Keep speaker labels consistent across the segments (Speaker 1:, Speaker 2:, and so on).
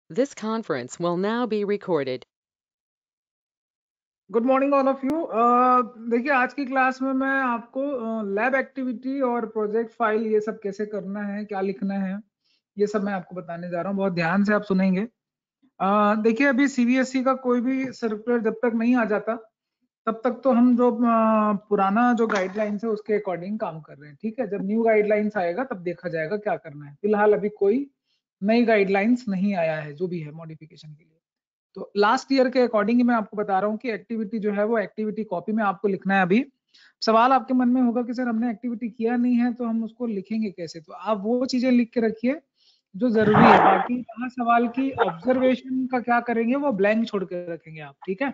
Speaker 1: This conference will now be recorded.
Speaker 2: Good morning all of you. देखिए आज की class में मैं आपको लैब एक्टिविटी और प्रोजेक्ट फाइल ये सब कैसे करना है, क्या लिखना है, ये सब मैं आपको बताने जा रहा हूँ। बहुत ध्यान से आप सुनेंगे। देखिए अभी सीबीएसई का कोई भी सर्कुलर जब तक नहीं आ जाता तब तक तो हम जो पुराना जो गाइडलाइंस है उसके अकॉर्डिंग काम कर रहे हैं। ठीक है, जब न्यू गाइडलाइंस आएगा तब देखा जाएगा क्या करना है। फिलहाल अभी कोई नई गाइडलाइंस नहीं आया है जो भी है मॉडिफिकेशन के लिए। तो लास्ट ईयर के अकॉर्डिंग ही मैं आपको बता रहा हूँ कि एक्टिविटी जो है वो एक्टिविटी कॉपी में आपको लिखना है। अभी सवाल आपके मन में होगा कि सर हमने एक्टिविटी किया नहीं है तो हम उसको लिखेंगे कैसे, तो आप वो चीजें लिख के रखिए जो जरूरी है। बाकी यहाँ सवाल की ऑब्जर्वेशन का क्या करेंगे वो ब्लैंक छोड़ के रखेंगे आप। ठीक है,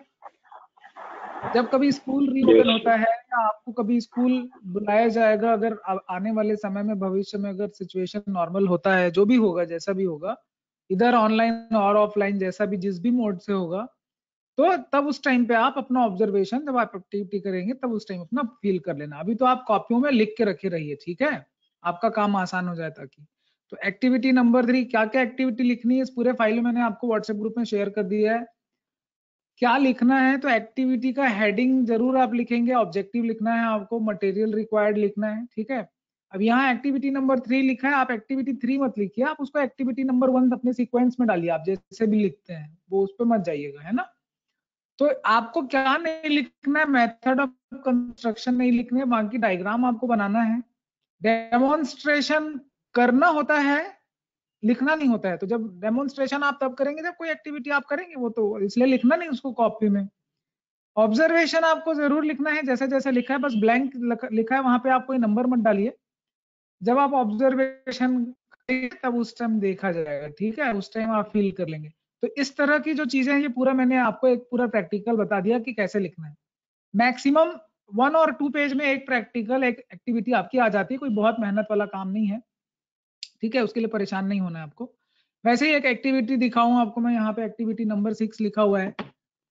Speaker 2: जब कभी स्कूल रीओपन होता है या आपको कभी स्कूल बुलाया जाएगा, अगर आने वाले समय में भविष्य में अगर सिचुएशन नॉर्मल होता है, जो भी होगा जैसा भी होगा, इधर ऑनलाइन और ऑफलाइन जैसा भी जिस भी मोड से होगा, तो तब उस टाइम पे आप अपना ऑब्जर्वेशन जब आप एक्टिविटी करेंगे तब उस टाइम अपना फील कर लेना। अभी तो आप कॉपियों में लिख के रखे रहिए, ठीक है, आपका काम आसान हो जाए ताकि। तो एक्टिविटी नंबर 3, क्या क्या एक्टिविटी लिखनी है इस पूरे फाइल में मैंने आपको व्हाट्सएप ग्रुप में शेयर कर दिया है। क्या लिखना है, तो एक्टिविटी का हेडिंग जरूर आप लिखेंगे, ऑब्जेक्टिव लिखना है आपको, मटेरियल रिक्वायर्ड लिखना है। ठीक है, अब यहाँ एक्टिविटी नंबर 3 लिखा है, आप एक्टिविटी 3 मत लिखिए, आप उसको एक्टिविटी नंबर 1 अपने सीक्वेंस में डालिए। आप जैसे भी लिखते हैं वो उस पर मत जाइएगा, है ना। तो आपको क्या नहीं लिखना है, मेथड ऑफ कंस्ट्रक्शन नहीं लिखने है, बाकी डायग्राम आपको बनाना है। डेमोन्स्ट्रेशन करना होता है, लिखना नहीं होता है। तो जब डेमोन्स्ट्रेशन आप तब करेंगे जब कोई एक्टिविटी आप करेंगे, वो तो इसलिए लिखना नहीं उसको कॉपी में। ऑब्जर्वेशन आपको जरूर लिखना है, जैसे जैसे लिखा है, बस ब्लैंक लिखा है वहां पे आप कोई नंबर मत डालिए। जब आप ऑब्जर्वेशन करेंगे तब उस टाइम देखा जाएगा, ठीक है, उस टाइम आप फील कर लेंगे। तो इस तरह की जो चीजें हैं ये पूरा मैंने आपको एक पूरा प्रैक्टिकल बता दिया कि कैसे लिखना है। मैक्सिमम 1 और 2 पेज में एक प्रैक्टिकल एक एक्टिविटी आपकी आ जाती है, कोई बहुत मेहनत वाला काम नहीं है। ठीक है, उसके लिए परेशान नहीं होना है आपको। वैसे ही एक एक्टिविटी दिखाऊं आपको मैं, यहाँ पे एक्टिविटी नंबर 6 लिखा हुआ है,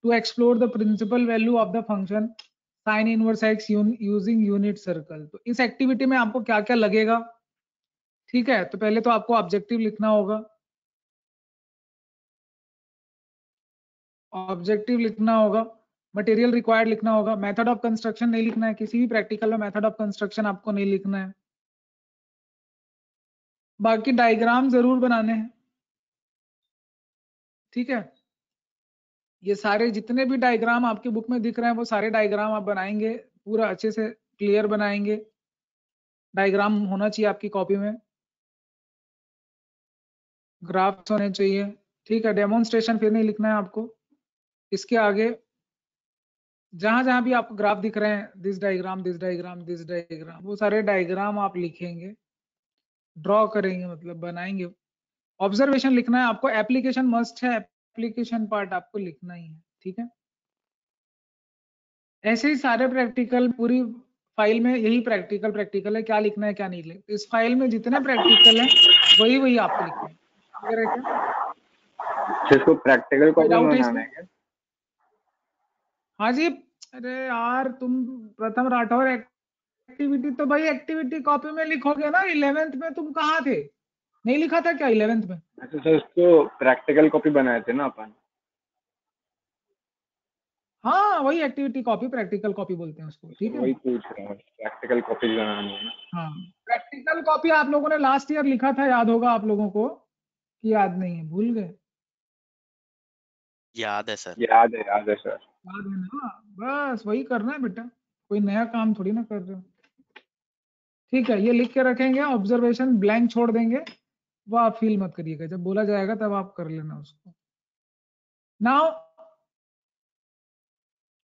Speaker 2: to explore the principal value of the function sine inverse x using unit circle. तो इस एक्टिविटी में आपको क्या क्या लगेगा। ठीक है, तो पहले तो आपको ऑब्जेक्टिव लिखना होगा, ऑब्जेक्टिव लिखना होगा, मटेरियल रिक्वायर्ड लिखना होगा। मेथड ऑफ कंस्ट्रक्शन नहीं लिखना है, किसी भी प्रैक्टिकल में मेथड ऑफ कंस्ट्रक्शन आपको नहीं लिखना है। बाकी डायग्राम जरूर बनाने हैं, ठीक है। ये सारे जितने भी डायग्राम आपके बुक में दिख रहे हैं वो सारे डायग्राम आप बनाएंगे, पूरा अच्छे से क्लियर बनाएंगे। डायग्राम होना चाहिए आपकी कॉपी में, ग्राफ्स होने चाहिए। ठीक है, डेमोन्स्ट्रेशन फिर नहीं लिखना है आपको। इसके आगे जहां जहां भी आपको ग्राफ दिख रहे हैं, this diagram this diagram this diagram, वो सारे डायग्राम आप लिखेंगे, ड्रॉ करेंगे, मतलब बनाएंगे। ऑब्जर्वेशन लिखना है आपको, एप्लीकेशन मस्ट है, एप्लीकेशन पार्ट आपको लिखना ही है। ठीक है, ऐसे ही सारे प्रैक्टिकल पूरी फाइल में यही प्रैक्टिकल प्रैक्टिकल है, क्या लिखना है क्या नहीं लिखना। इस फाइल में जितने प्रैक्टिकल है वही वही आपको लिखना है। क्लियर है क्या,
Speaker 3: इसको प्रैक्टिकल
Speaker 2: कोई
Speaker 3: कॉपी में
Speaker 2: डाउट है
Speaker 3: बनाना
Speaker 2: इसमें।
Speaker 3: है क्या?
Speaker 2: हाँ जी, अरे यार तुम प्रथम राठौर, एक्टिविटी तो भाई एक्टिविटी कॉपी में लिखोगे ना। 11th में तुम कहाँ थे, नहीं लिखा था क्या 11th में।
Speaker 3: अच्छा सर, उसको प्रैक्टिकल कॉपी बनाए थे ना अपन।
Speaker 2: हाँ वही एक्टिविटी कॉपी प्रैक्टिकल कॉपी बोलते हैं उसको,
Speaker 3: तो
Speaker 2: ठीक है।
Speaker 3: वही पूछ रहा हूँ, प्रैक्टिकल कॉपी बनानी है ना।
Speaker 2: हाँ, प्रैक्टिकल कॉपी आप लोगों ने लास्ट ईयर लिखा था, याद होगा आप लोगों को कि याद नहीं है, भूल गए।
Speaker 4: याद है सर।
Speaker 3: याद है सर।
Speaker 2: याद है ना, बस वही करना है बेटा, कोई नया काम थोड़ी ना कर रहे हो। ठीक है, ये लिख के रखेंगे, ऑब्जर्वेशन ब्लैंक छोड़ देंगे, वो आप फील मत करिएगा, जब बोला जाएगा तब आप कर लेना उसको। नाउ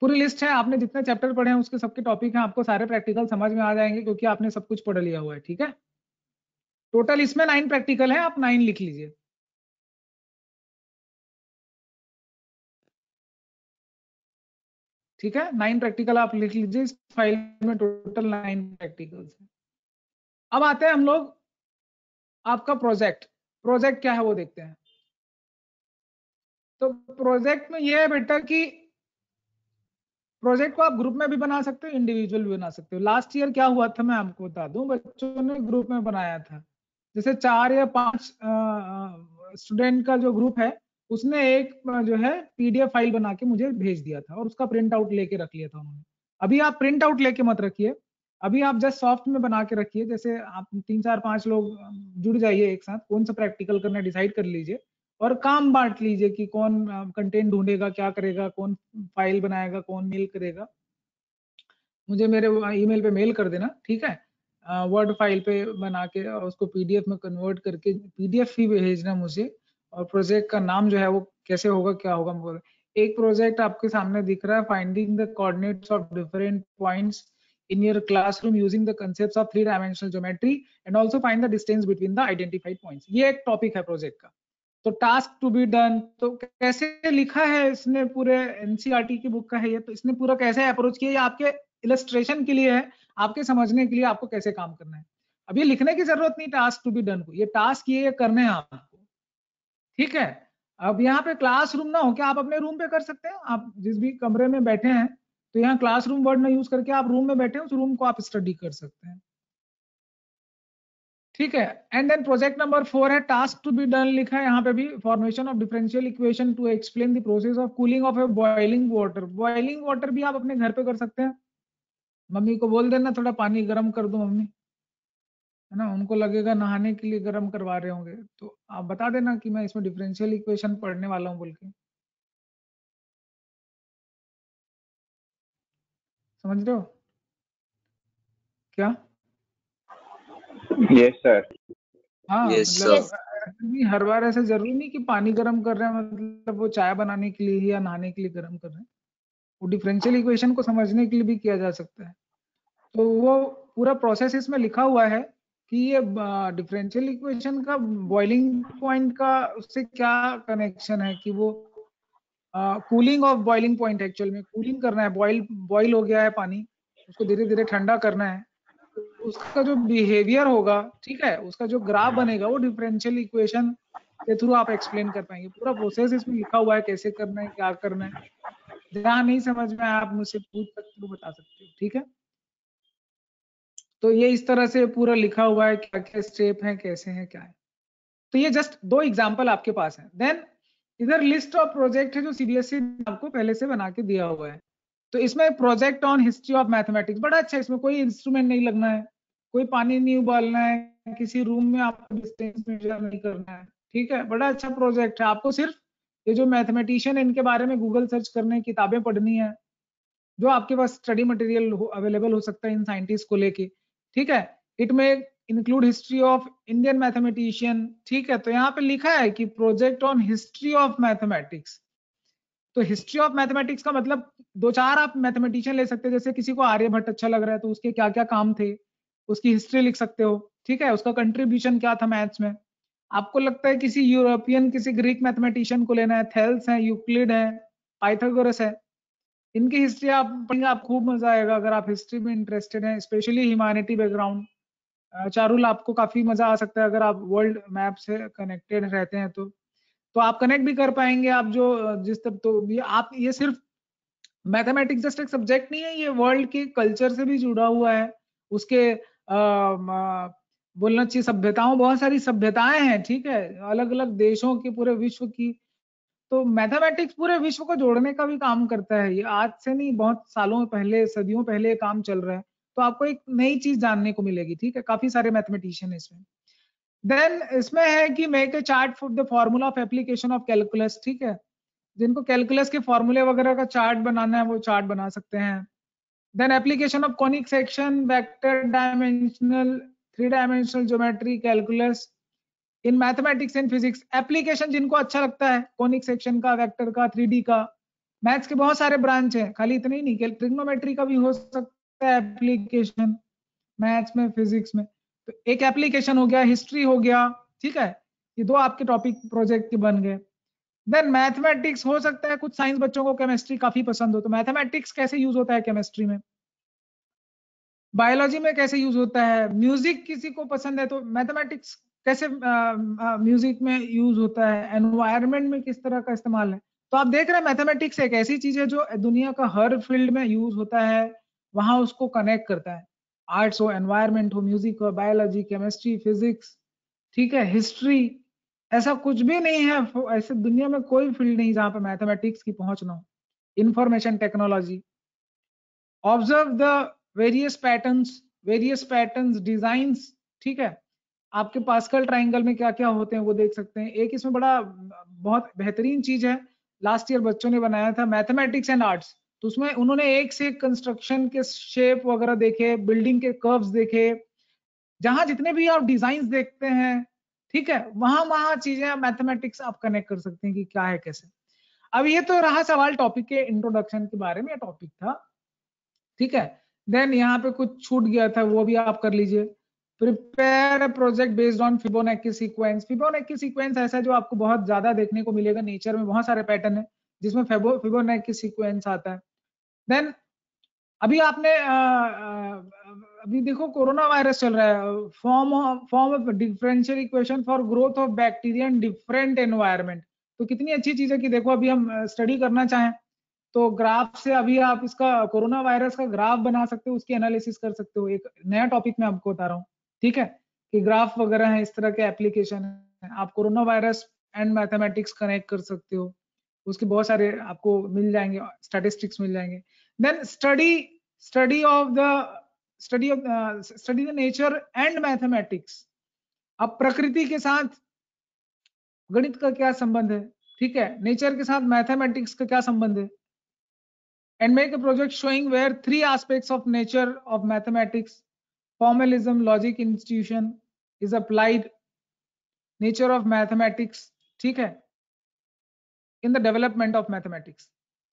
Speaker 2: पूरी लिस्ट है, आपने जितने चैप्टर पढ़े हैं उसके सबके टॉपिक हैं, आपको सारे प्रैक्टिकल समझ में आ जाएंगे क्योंकि आपने सब कुछ पढ़ लिया हुआ है। ठीक है, टोटल इसमें 9 प्रैक्टिकल है, आप 9 लिख लीजिए। ठीक है, 9 प्रैक्टिकल आप लिख लीजिए, इस फाइल में टोटल 9 प्रैक्टिकल्स है। अब आते हैं हम लोग आपका प्रोजेक्ट। प्रोजेक्ट क्या है वो देखते हैं। तो प्रोजेक्ट में ये है बेटा कि प्रोजेक्ट को आप ग्रुप में भी बना सकते हो, इंडिविजुअल भी बना सकते हो। लास्ट ईयर क्या हुआ था मैं आपको बता दूं, बच्चों ने ग्रुप में बनाया था, जैसे 4 या 5 स्टूडेंट का जो ग्रुप है उसने एक जो है पीडीएफ फाइल बना के मुझे भेज दिया था और उसका प्रिंट आउट लेके रख लिया था उन्होंने। अभी आप प्रिंट आउट लेके मत रखिए, अभी आप जस्ट सॉफ्ट में बना के रखिए। जैसे आप 3 4 5 लोग जुड़ जाइए एक साथ, कौन सा प्रैक्टिकल करना डिसाइड कर लीजिए और काम बांट लीजिए कि कौन कंटेंट ढूंढेगा, क्या करेगा, कौन फाइल बनाएगा, कौन मेल करेगा। मुझे मेरे ईमेल पे मेल कर देना, ठीक है? वर्ड फाइल पे बना के और उसको पीडीएफ में कन्वर्ट करके पीडीएफ ही भेजना मुझे। और प्रोजेक्ट का नाम जो है वो कैसे होगा, क्या होगा, बोल एक प्रोजेक्ट आपके सामने दिख रहा है, finding the coordinates of different points in your classroom using the concepts of 3 dimensional geometry and also find the distance between the identified points. ये एक टॉपिक है प्रोजेक्ट का। तो टास्क टू बी डन तो कैसे लिखा है इसने, पूरे एनसीईआरटी की बुक का है ये, तो इसने पूरा कैसे अप्रोच किया, ये आपके इलस्ट्रेशन के लिए है, आपके समझने के लिए आपको कैसे काम करना है। अब ये लिखने की जरूरत नहीं टास्क टू बी डन को, ये टास्क ये करने हैं आपको, ठीक है? अब यहाँ पे क्लासरूम ना हो क्या, आप अपने रूम पे कर सकते हैं। आप जिस भी कमरे में बैठे हैं तो यहाँ क्लासरूम वर्ड ना यूज करके आप रूम में बैठे हैं, उस रूम को आप स्टडी कर सकते हैं, ठीक है? एंड देन प्रोजेक्ट नंबर 4 है टास्क टू बी डन, लिखा है यहाँ पे भी, formation of differential equation two explain the process of cooling of A boiling water. Boiling water भी आप अपने घर पे कर सकते हैं। मम्मी को बोल देना थोड़ा पानी गर्म कर दो मम्मी, है ना, उनको लगेगा नहाने के लिए गर्म करवा रहे होंगे, तो आप बता देना कि मैं इसमें डिफरेंशियल इक्वेशन पढ़ने वाला हूँ बोल के। समझ रहे हो क्या?
Speaker 3: Yes sir.
Speaker 2: हाँ
Speaker 4: Yes,
Speaker 2: मतलब
Speaker 4: sir.
Speaker 2: नहीं, हर बार ऐसे जरूरी नहीं कि पानी गर्म कर रहे हैं मतलब वो चाय बनाने के लिए या नहाने के लिए गर्म कर रहे हैं। वो डिफरेंशियल इक्वेशन को समझने के लिए भी किया जा सकता है। तो वो पूरा प्रोसेस इसमें लिखा हुआ है कि ये डिफरेंशियल इक्वेशन का बॉइलिंग पॉइंट का उससे क्या कनेक्शन है, कि वो cooling of boiling point, actual में कूलिंग करना है, बॉइल हो गया है पानी, उसको धीरे धीरे ठंडा करना है, तो उसका जो बिहेवियर होगा, ठीक है, उसका जो ग्राफ बनेगा वो डिफरेंशियल इक्वेशन के थ्रू आप एक्सप्लेन कर पाएंगे। पूरा प्रोसेस इसमें लिखा हुआ है, कैसे करना है, क्या करना है। जहाँ नहीं समझ में आप मुझसे पूछ सकते हो, बता सकते हो, ठीक है? तो ये इस तरह से पूरा लिखा हुआ है, क्या क्या स्टेप है, कैसे है, क्या है। तो ये जस्ट 2 एग्जांपल आपके पास है। देन इधर लिस्ट ऑफ प्रोजेक्ट है जो सीबीएसई ने आपको पहले से बना के दिया हुआ है। तो इसमें project on history of mathematics, बड़ा अच्छा है, इसमें कोई इंस्ट्रूमेंट नहीं लगना है, कोई पानी नहीं उबालना है, किसी रूम में आपको डिस्टेंस मेजर नहीं करना है, ठीक है? बड़ा अच्छा प्रोजेक्ट है। आपको सिर्फ ये जो मैथमेटिशियन इनके बारे में गूगल सर्च करने, किताबें पढ़नी है, जो आपके पास स्टडी मटेरियल अवेलेबल हो सकता है इन साइंटिस्ट को लेके, ठीक है? इट में include history of Indian mathematician, ठीक है? तो यहाँ पे लिखा है कि project on history of mathematics. तो हिस्ट्री ऑफ मैथमेटिक्स का मतलब 2-4 आप मैथमेटिशियन ले सकते हैं, जैसे किसी को आर्यभट्ट अच्छा लग रहा है तो उसके क्या क्या काम थे, उसकी हिस्ट्री लिख सकते हो, ठीक है? उसका कंट्रीब्यूशन क्या था मैथ्स में। आपको लगता है किसी यूरोपियन, किसी ग्रीक मैथमेटिशियन को लेना है, थेल्स है, यूक्लिड है, पाइथागोरस है, इनकी हिस्ट्री आप पढ़ेंगे, आप खूब मजा आएगा अगर आप हिस्ट्री में इंटरेस्टेड हैं, स्पेशली ह्यूमैनिटी बैकग्राउंड। चारुल आपको काफी मजा आ सकता है अगर आप वर्ल्ड मैप से कनेक्टेड रहते हैं तो आप कनेक्ट भी कर पाएंगे। आप जो जिस तब तो ये आप ये सिर्फ मैथमेटिक्स जस्ट एक सब्जेक्ट नहीं है, ये वर्ल्ड के कल्चर से भी जुड़ा हुआ है, उसके बोलना चाहिए सभ्यताओं, बहुत सारी सभ्यताएं हैं, ठीक है, अलग अलग देशों की, पूरे विश्व की। तो मैथमेटिक्स पूरे विश्व को जोड़ने का भी काम करता है। ये आज से नहीं, बहुत सालों पहले, सदियों पहले ये काम चल रहा है। तो आपको एक नई चीज जानने को मिलेगी, ठीक है? काफी सारे मैथमेटिशियन है इसमें। देन इसमें है कि make a chart for the formula of application of calculus, ठीक है? जिनको कैलकुलस के फॉर्मूले वगैरह का चार्ट बनाना है वो चार्ट बना सकते हैं। Then application of conic section, vector dimensional, 3 dimensional geometry, calculus in mathematics and physics. Application जिनको अच्छा लगता है कॉनिक सेक्शन का, वेक्टर का, 3D का, मैथ्स के बहुत सारे ब्रांच हैं, खाली इतने ही नहीं, ट्रिग्नोमेट्री का भी हो सकता है एप्लीकेशन मैथ्स में, फिजिक्स में। तो एक एप्लीकेशन हो गया, हिस्ट्री हो गया, ठीक है? ये 2 आपके टॉपिक प्रोजेक्ट के बन गए। देन मैथमेटिक्स हो सकता है कुछ साइंस बच्चों को केमिस्ट्री काफी पसंद हो, तो मैथमेटिक्स कैसे यूज होता है केमिस्ट्री में, बायोलॉजी में कैसे यूज होता है, म्यूजिक किसी को पसंद है तो मैथमेटिक्स कैसे म्यूजिक में यूज होता है, एनवायरनमेंट में किस तरह का इस्तेमाल है। तो आप देख रहे हैं मैथमेटिक्स एक ऐसी चीज है जो दुनिया का हर फील्ड में यूज होता है, वहां उसको कनेक्ट करता है। आर्ट्स हो, एनवायरनमेंट हो, म्यूजिक हो, बायोलॉजी, केमिस्ट्री, फिजिक्स, ठीक है, हिस्ट्री, ऐसा कुछ भी नहीं है, ऐसे दुनिया में कोई फील्ड नहीं जहां पे मैथमेटिक्स की पहुंच ना हो। Information technology, observe the various patterns designs, ठीक है। आपके पास्कल ट्राइंगल में क्या क्या होते हैं वो देख सकते हैं। एक इसमें बड़ा बहुत बेहतरीन चीज है, लास्ट ईयर बच्चों ने बनाया था, मैथमेटिक्स एंड आर्ट्स। तो उसमें उन्होंने एक से एक कंस्ट्रक्शन के शेप वगैरह देखे, बिल्डिंग के कर्व्स देखे, जहां जितने भी आप डिजाइन देखते हैं, ठीक है, वहां वहां चीजें मैथमेटिक्स आप कनेक्ट कर सकते हैं कि क्या है कैसे। अब ये तो रहा सवाल टॉपिक के इंट्रोडक्शन के बारे में, टॉपिक था, ठीक है। देन यहाँ पे कुछ छूट गया था, वो भी आप कर लीजिए। Prepare a project based on Fibonacci sequence. Fibonacci sequence ऐसा है जो आपको बहुत ज्यादा देखने को मिलेगा, नेचर में बहुत सारे पैटर्न है जिसमें फिबोनाची सीक्वेंस आता है। देन अभी आपने अभी देखो कोरोना वायरस चल रहा है, form of differential equation for growth of bacteria in different environment. तो कितनी अच्छी चीज है कि देखो अभी हम स्टडी करना चाहें तो ग्राफ से अभी आप इसका कोरोना वायरस का ग्राफ बना सकते हो, उसकी एनालिसिस कर सकते हो। एक नया टॉपिक मैं आपको बता रहा हूँ, ठीक है, कि ग्राफ वगैरह है, इस तरह के एप्लीकेशन है। आप corona virus and mathematics connect कर सकते हो, उसके बहुत सारे आपको मिल जाएंगे, स्टैटिस्टिक्स मिल जाएंगे। Then study the nature and mathematics. अब प्रकृति के साथ गणित का क्या संबंध है, ठीक है, नेचर के साथ मैथमेटिक्स का क्या संबंध है। And make a project showing where three aspects of nature of mathematics, formalism, logic, institution is applied, nature of mathematics, ठीक है, in the development of mathematics।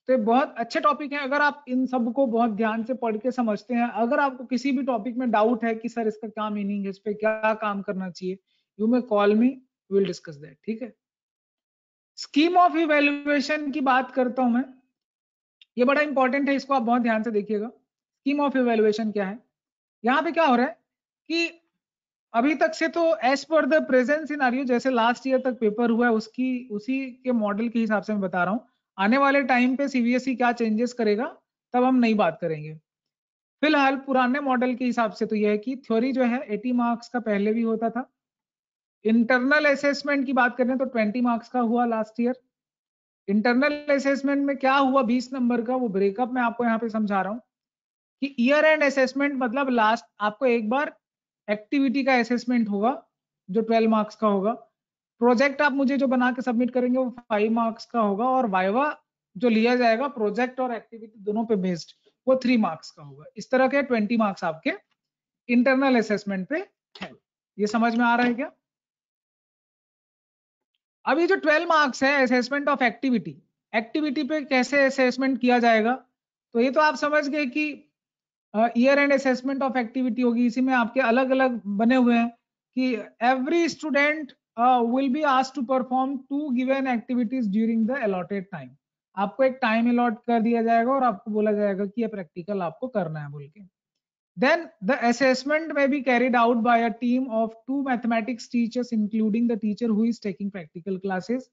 Speaker 2: तो ये बहुत अच्छे टॉपिक हैं, अगर आप इन सब को बहुत ध्यान से पढ़ के समझते हैं। अगर आपको किसी भी टॉपिक में डाउट है कि सर इसका क्या मीनिंग है, इस पे क्या काम करना चाहिए, you may call me, will discuss that, ठीक है। स्कीम ऑफ इवेल्युएशन की बात करता हूं मैं, ये बड़ा इंपॉर्टेंट है, इसको आप बहुत ध्यान से देखिएगा। स्कीम ऑफ इवेल्युएशन क्या है, यहाँ पे क्या हो रहा है कि अभी तक से तो as per the present scenario, जैसे लास्ट ईयर तक पेपर हुआ है उसकी उसी के मॉडल के हिसाब से मैं बता रहा हूँ। आने वाले टाइम पे सीबीएसई क्या चेंजेस करेगा तब हम नई बात करेंगे। फिलहाल पुराने मॉडल के हिसाब से तो यह है कि थ्योरी जो है 80 मार्क्स का पहले भी होता था। इंटरनल असेसमेंट की बात करें तो 20 मार्क्स का हुआ लास्ट ईयर। इंटरनल असेसमेंट में क्या हुआ 20 नंबर का, वो ब्रेकअप मैं आपको यहाँ पे समझा रहा हूँ कि ईयर एंड असेसमेंट मतलब लास्ट आपको एक बार एक्टिविटी का असेसमेंट होगा जो 12 मार्क्स का होगा। प्रोजेक्ट आप मुझे जो बना के सबमिट करेंगे वो 5 मार्क्स का होगा, और वाइवा जो लिया जाएगा प्रोजेक्ट और एक्टिविटी दोनों पे बेस्ड वो 3 मार्क्स का होगा। इस तरह के 20 मार्क्स आपके इंटरनल असेसमेंट पे है। ये समझ में आ रहा है क्या? अभी जो 12 मार्क्स है असेसमेंट ऑफ एक्टिविटी, एक्टिविटी पे कैसे असेसमेंट किया जाएगा, तो ये तो आप समझ गए कि year and assessment of activity होगी। इसी में आपके अलग अलग बने हुए हैं कि every student will be asked to perform 2 given activities during the allotted time. आपको एक टाइम अलॉट कर दिया जाएगा और आपको बोला जाएगा कि ये प्रैक्टिकल आपको करना है बोल के। Then the assessment may be carried out by a team of 2 mathematics teachers including the teacher who is taking practical classes।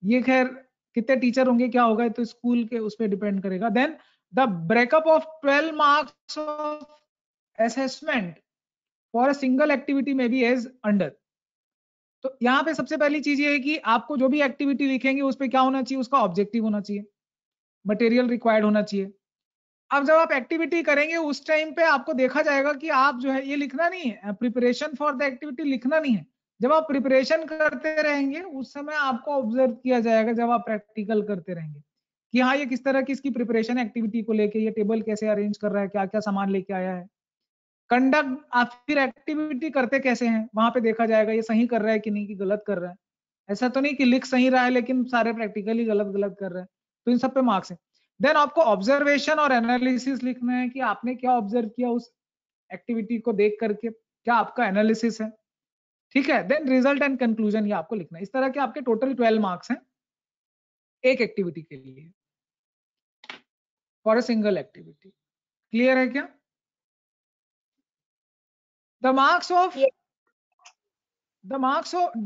Speaker 2: ये खैर कितने टीचर होंगे क्या होगा तो स्कूल के उस पर डिपेंड करेगा। Then the breakup of 12 marks of assessment for a single activity may be as under. तो यहाँ पे सबसे पहली चीज ये है कि आपको जो भी एक्टिविटी लिखेंगे उस पर क्या होना चाहिए, उसका ऑब्जेक्टिव होना चाहिए, मटेरियल रिक्वायर्ड होना चाहिए। अब जब आप एक्टिविटी करेंगे उस टाइम पे आपको देखा जाएगा कि आप जो है ये लिखना नहीं है, प्रिपरेशन फॉर द एक्टिविटी लिखना नहीं है। जब आप प्रिपरेशन करते रहेंगे उस समय आपको ऑब्जर्व किया जाएगा जब आप प्रैक्टिकल करते रहेंगे कि हाँ ये किस तरह की इसकी प्रिपरेशन एक्टिविटी को लेके, ये टेबल कैसे अरेंज कर रहा है, क्या क्या सामान लेके आया है। कंडक्ट आप फिर एक्टिविटी करते कैसे हैं वहां पे देखा जाएगा, ये सही कर रहा है कि नहीं, कि गलत कर रहा है। ऐसा तो नहीं कि लिख सही रहा है लेकिन सारे प्रैक्टिकली गलत गलत कर रहा है, तो इन सब पे मार्क्स है। देन आपको ऑब्जर्वेशन और एनालिसिस लिखना है कि आपने क्या ऑब्जर्व किया उस एक्टिविटी को देख करके, क्या आपका एनालिसिस है, ठीक है। देन रिजल्ट एंड कंक्लूजन ये आपको लिखना है। इस तरह के आपके टोटल 12 मार्क्स हैं एक एक्टिविटी के लिए for a single activity. Clear है क्या? The marks of the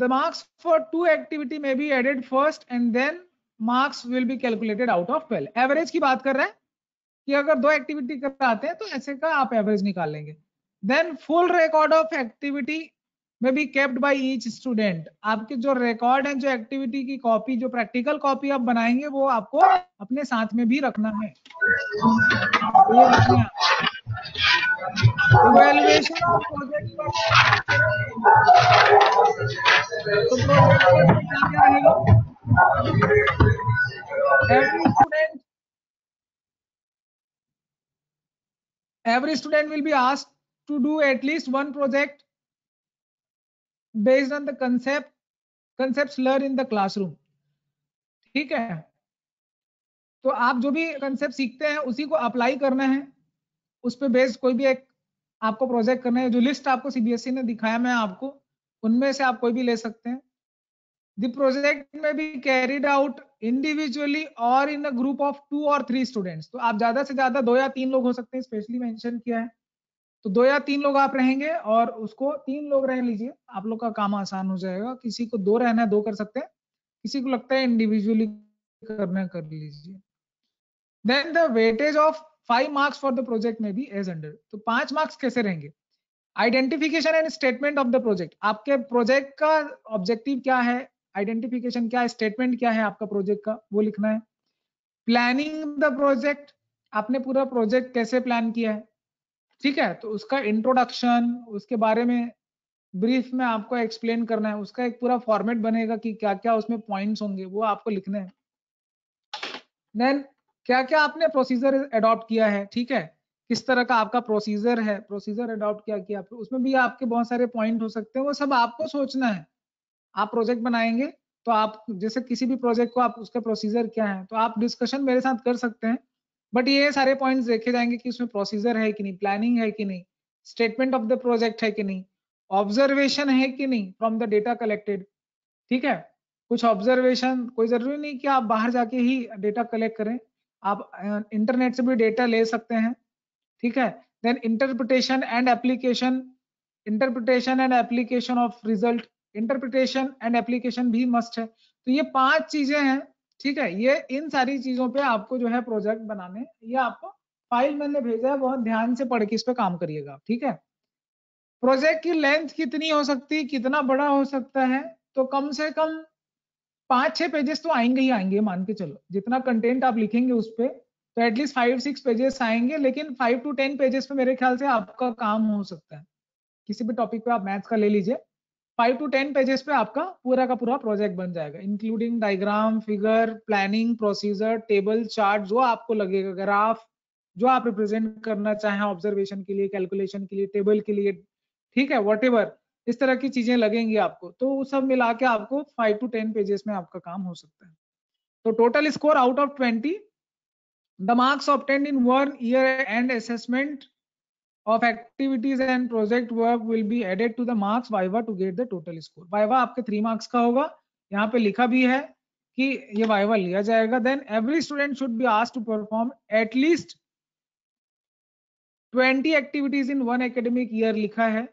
Speaker 2: marks for 2 activity may be added first and then marks will be calculated out of 12। Average की बात कर रहे हैं कि अगर 2 एक्टिविटी कराते हैं तो ऐसे का आप एवरेज निकाल लेंगे। Then full record of activity may be kept by each student. आपके जो रिकॉर्ड है, जो एक्टिविटी की कॉपी, जो प्रैक्टिकल कॉपी आप बनाएंगे वो आपको अपने साथ में भी रखना है। तो ये लिखना है। इवैल्यूएशन ऑफ प्रोजेक्ट वर्क, तो प्रोजेक्ट वर्क में क्या क्या रहेगा? every student will be asked to do at least one project based on the concepts learned in the classroom. ठीक है, तो आप जो भी कंसेप्ट सीखते हैं उसी को अप्लाई करना है, उस पे बेस्ड कोई भी एक आपको प्रोजेक्ट करना है। जो लिस्ट आपको सीबीएसई ने दिखाया मैं आपको, उनमें से आप कोई भी ले सकते हैं। द प्रोजेक्ट में बी कैरिड आउट इंडिविजुअली और इन अ ग्रुप ऑफ 2 और 3 स्टूडेंट्स। तो आप ज्यादा से ज्यादा 2 या 3 लोग हो सकते हैं, स्पेशली मेंशन किया है। तो 2 या 3 लोग आप रहेंगे और उसको 3 लोग रह लीजिए, आप लोग का काम आसान हो जाएगा। किसी को 2 रहना है 2 कर सकते हैं, किसी को लगता है इंडिविजुअली करना कर लीजिए। Then the weightage of 5 marks for the project may be as under. तो 5 मार्क्स कैसे रहेंगे? Identification and statement of the project. आपके प्रोजेक्ट का ऑब्जेक्टिव क्या है, आइडेंटिफिकेशन क्या है, स्टेटमेंट क्या है आपका प्रोजेक्ट का, वो लिखना है। प्लानिंग द प्रोजेक्ट, आपने पूरा प्रोजेक्ट कैसे प्लान किया है, ठीक है, तो उसका इंट्रोडक्शन, उसके बारे में ब्रीफ में आपको एक्सप्लेन करना है। उसका एक पूरा फॉर्मेट बनेगा कि क्या क्या उसमें पॉइंट्स होंगे, वो आपको लिखने हैं। देन क्या क्या आपने प्रोसीजर अडॉप्ट किया है, ठीक है, किस तरह का आपका प्रोसीजर है, प्रोसीजर अडॉप्ट क्या किया, उसमें भी आपके बहुत सारे पॉइंट हो सकते हैं, वो सब आपको सोचना है। आप प्रोजेक्ट बनाएंगे तो आप जैसे किसी भी प्रोजेक्ट को आप उसका प्रोसीजर क्या है, तो आप डिस्कशन मेरे साथ कर सकते हैं, बट ये सारे पॉइंट्स देखे जाएंगे कि उसमें प्रोसीजर है कि नहीं, प्लानिंग है कि नहीं, स्टेटमेंट ऑफ द प्रोजेक्ट है कि नहीं, ऑब्जर्वेशन है कि नहीं फ्रॉम द डेटा कलेक्टेड। ठीक है, कुछ ऑब्जर्वेशन, कोई जरूरी नहीं कि आप बाहर जाके ही डेटा कलेक्ट करें, आप इंटरनेट से भी डेटा ले सकते हैं। ठीक है, then interpretation and application, interpretation and application of result, interpretation and application भी मस्ट है। तो ये 5 चीजें हैं, ठीक है, ये इन सारी चीजों पे आपको जो है प्रोजेक्ट बनाने, ये आपको फाइल मैंने भेजा है, बहुत ध्यान से पढ़ के इस पे काम करिएगा। ठीक है, प्रोजेक्ट की लेंथ कितनी हो सकती है, कितना बड़ा हो सकता है, तो कम से कम 5-6 पेजेस तो आएंगे ही आएंगे, मान के चलो जितना कंटेंट आप लिखेंगे उस पे, तो एटलीस्ट 5-6 पेजेस आएंगे, लेकिन 5 to 10 पेजेस पे मेरे ख्याल से आपका काम हो सकता है। किसी भी टॉपिक पे आप मैथ्स का ले लीजिए, 5 to 10 पेजेस पे आपका पूरा का पूरा प्रोजेक्ट बन जाएगा, including diagram, figure, planning, procedure, table, chart, जो आपको लगेगा, ग्राफ, जो आप रिप्रेजेंट करना चाहें ऑब्जर्वेशन के लिए, कैलकुलेशन के लिए, टेबल के लिए, ठीक है, व्हाटएवर इस तरह की चीजें लगेंगी आपको, तो वो सब मिला के आपको 5 to 10 पेजेस में आपका काम हो सकता है। तो total score out of 20, the marks obtained in 1 year and assessment of activities and project work will be added to the marks viva to get the total score. viva आपके 3 marks का होगा, यहाँ पे लिखा भी है कि ये viva लिया जाएगा। then every student should be asked to perform at least 20 activities in one academic year लिखा है,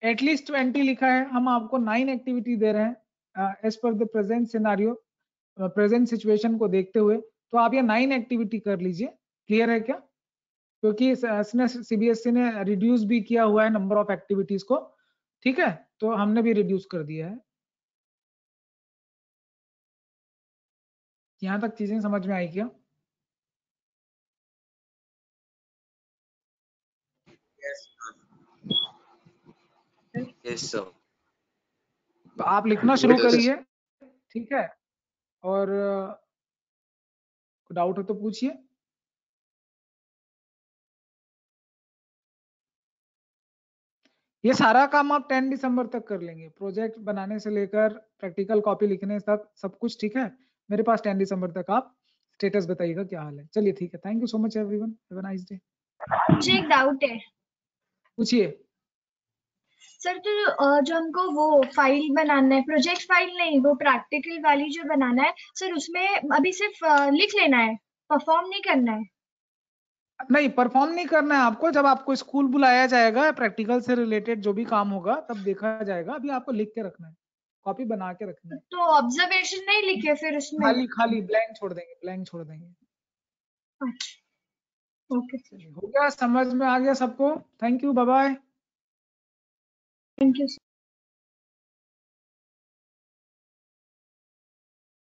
Speaker 2: at least 20 लिखा है, हम आपको 9 एक्टिविटी दे रहे हैं as per the present scenario, present situation को देखते हुए, तो आप ये 9 एक्टिविटी कर लीजिए। क्लियर है क्या? क्योंकि सीबीएसई ने रिड्यूस भी किया हुआ है नंबर ऑफ एक्टिविटीज को, ठीक है, तो हमने भी रिड्यूस कर दिया है। यहाँ तक चीजें समझ में आई क्या?
Speaker 4: Yes sir.
Speaker 2: तो आप लिखना शुरू करिए, ठीक है, और डाउट हो तो पूछिए। ये सारा काम आप 10 दिसंबर तक कर लेंगे, प्रोजेक्ट बनाने से लेकर प्रैक्टिकल कॉपी लिखने तक सब कुछ, ठीक है। मेरे पास 10 दिसंबर तक आप स्टेटस बताइएगा क्या हाल है। चलिए ठीक है, thank you so much everyone, have a nice day.
Speaker 5: मुझे एक डाउट है
Speaker 2: पूछिए
Speaker 5: सर। तो जो हमको वो फाइल बनाना है, प्रोजेक्ट फाइल नहीं, वो प्रैक्टिकल वाली जो बनाना है सर, उसमें अभी सिर्फ लिख लेना है, परफॉर्म नहीं करना है?
Speaker 2: नहीं, परफॉर्म नहीं करना है आपको, जब आपको स्कूल बुलाया जाएगा प्रैक्टिकल से रिलेटेड जो भी काम होगा तब देखा जाएगा, अभी आपको लिख के रखना है, कॉपी बना के रखना है।
Speaker 5: तो ऑब्जर्वेशन नहीं लिखे फिर उसमें?
Speaker 2: खाली खाली ब्लैंक छोड़ देंगे, ब्लैंक छोड़ देंगे।
Speaker 5: अच्छा, ओके,
Speaker 2: हो गया, समझ में आ गया सबको? Thank you, bye bye.
Speaker 5: Thank you sir.